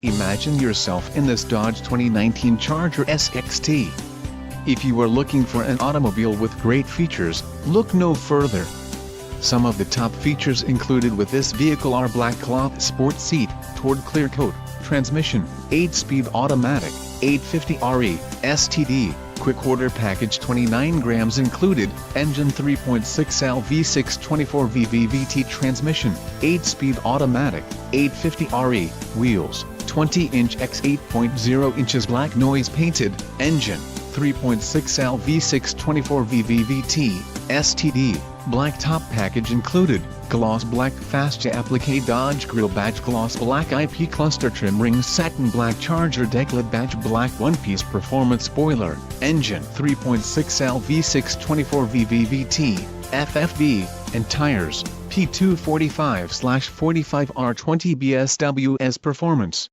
Imagine yourself in this Dodge 2019 Charger SXT. If you are looking for an automobile with great features, look no further. Some of the top features included with this vehicle are black cloth sport seat, Toward clear coat, transmission, 8-speed automatic, 850re, STD, quick order package 29 grams included, engine 3.6L V6 24V VVT transmission, 8-speed automatic, 850re, wheels, 20-inch x 8.0 inches black noise painted, engine, 3.6L V6 24V VVT, STD, black top package included, gloss black fascia applique Dodge grill badge gloss black IP cluster trim rings satin black Charger decklet badge black one-piece performance spoiler, engine 3.6L V6 24V VVT, FFV, and tires, P245/45R20 BSWS performance.